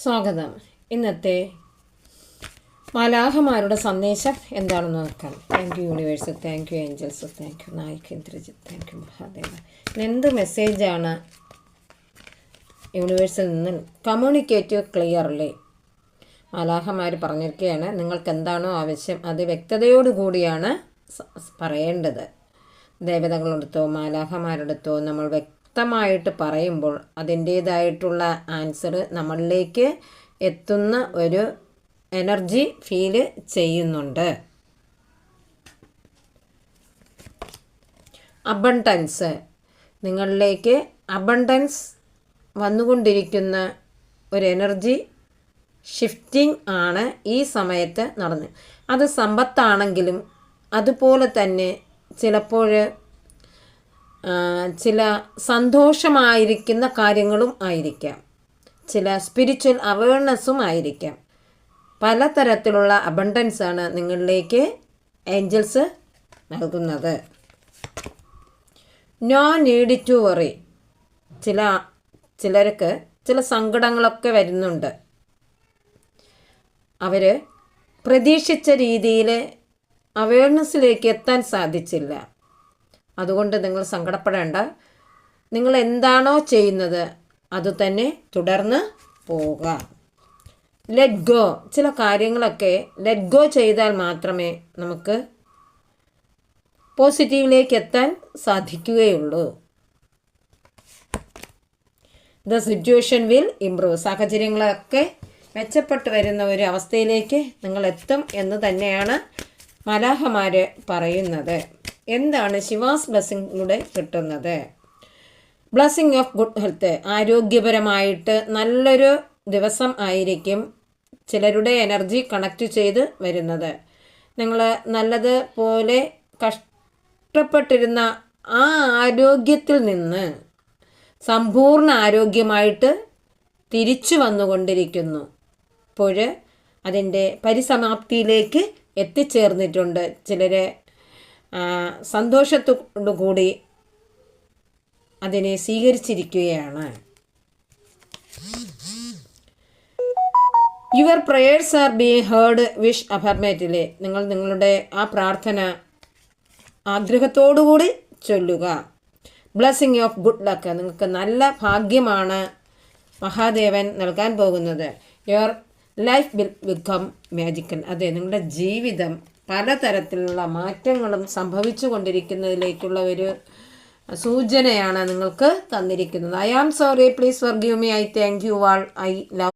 സ്വാഗതം. ഇന്നത്തെ മാലാഖമാരുടെ സന്ദേശം എന്താണെന്ന് നോക്കാം. Thank you universe, thank you Angeles, thank you Naik Indrajith, thank you Mahadeva. എന്ത് മെസ്സേജാണ് യൂണിവേഴ്സിൽ നിന്ന്? Communicative clearly. മാലാഖമാർ പറഞ്ഞിരിക്കുകയാണ്, നിങ്ങൾക്ക് എന്താണോ ആവശ്യം അത് വ്യക്തതയോടുകൂടിയാണ് പറയേണ്ടത്. ദേവതകളെടുത്തോ മാലാഖമാരെടുത്തോ നമ്മൾ വ്യക്തമായിട്ട് പറയുമ്പോൾ അതിൻ്റേതായിട്ടുള്ള ആൻസർ നമ്മളിലേക്ക് എത്തുന്ന ഒരു എനർജി ഫീല് ചെയ്യുന്നുണ്ട്. അബണ്ടൻസ്, നിങ്ങളിലേക്ക് അബണ്ടൻസ് വന്നുകൊണ്ടിരിക്കുന്ന ഒരു എനർജി ഷിഫ്റ്റിംഗ് ആണ് ഈ സമയത്ത് നടന്നത്. അത് സമ്പത്താണെങ്കിലും അതുപോലെ തന്നെ ചിലപ്പോൾ ചില സന്തോഷമായിരിക്കുന്ന കാര്യങ്ങളും ആയിരിക്കാം, ചില സ്പിരിച്വൽ അവയർനെസ്സും ആയിരിക്കാം. പലതരത്തിലുള്ള അബണ്ടൻസാണ് നിങ്ങളിലേക്ക് ഏഞ്ചൽസ് നൽകുന്നത്. No need to worry. ചിലർക്ക് ചില സങ്കടങ്ങളൊക്കെ വരുന്നുണ്ട്. അവർ പ്രതീക്ഷിച്ച രീതിയിൽ അവയർനെസ്സിലേക്ക് എത്താൻ സാധിച്ചില്ല. അതുകൊണ്ട് നിങ്ങൾ സങ്കടപ്പെടേണ്ട. നിങ്ങൾ എന്താണോ ചെയ്യുന്നത് അതുതന്നെ തുടർന്ന് പോവുക. Let go. ചില കാര്യങ്ങളൊക്കെ ലെറ്റ് ഗോ ചെയ്താൽ മാത്രമേ നമുക്ക് പോസിറ്റീവിലേക്ക് എത്താൻ സാധിക്കുകയുള്ളൂ. The situation will improve. സാഹചര്യങ്ങളൊക്കെ മെച്ചപ്പെട്ടു വരുന്ന ഒരു അവസ്ഥയിലേക്ക് നിങ്ങൾ എത്തും എന്ന് തന്നെയാണ് മാലാഖമാർ പറയുന്നത്. എന്താണ് ശിവാസ് ബ്ലെസ്സിങ്ങിലൂടെ കിട്ടുന്നത്? Blessing of good health. ആരോഗ്യപരമായിട്ട് നല്ലൊരു ദിവസം ആയിരിക്കും ചിലരുടെ എനർജി കണക്റ്റ് ചെയ്ത് വരുന്നത്. നിങ്ങൾ നല്ലതുപോലെ കഷ്ടപ്പെട്ടിരുന്ന ആ ആരോഗ്യത്തിൽ നിന്ന് സമ്പൂർണ്ണ ആരോഗ്യമായിട്ട് തിരിച്ചു വന്നുകൊണ്ടിരിക്കുന്നു. ഇപ്പോൾ അതിൻ്റെ പരിസമാപ്തിയിലേക്ക് എത്തിച്ചേർന്നിട്ടുണ്ട്. ചിലർ സന്തോഷത്തോടു കൂടി അതിനെ സ്വീകരിച്ചിരിക്കുകയാണ്. Your prayers are being heard. Wish affirmatively. നിങ്ങൾ നിങ്ങളുടെ ആ പ്രാർത്ഥന ആഗ്രഹത്തോടുകൂടി ചൊല്ലുക. Blessing of good luck. നിങ്ങൾക്ക് നല്ല ഭാഗ്യമാണ് മഹാദേവൻ നൽകാൻ പോകുന്നത്. Your life will become magical. അതെ, നിങ്ങളുടെ ജീവിതം പലതരത്തിലുള്ള മാറ്റങ്ങളും സംഭവിച്ചു കൊണ്ടിരിക്കുന്നതിലേക്കുള്ള ഒരു സൂചനയാണ് നിങ്ങൾക്ക് തന്നിരിക്കുന്നത്. I am sorry, please forgive me, I thank you all, I love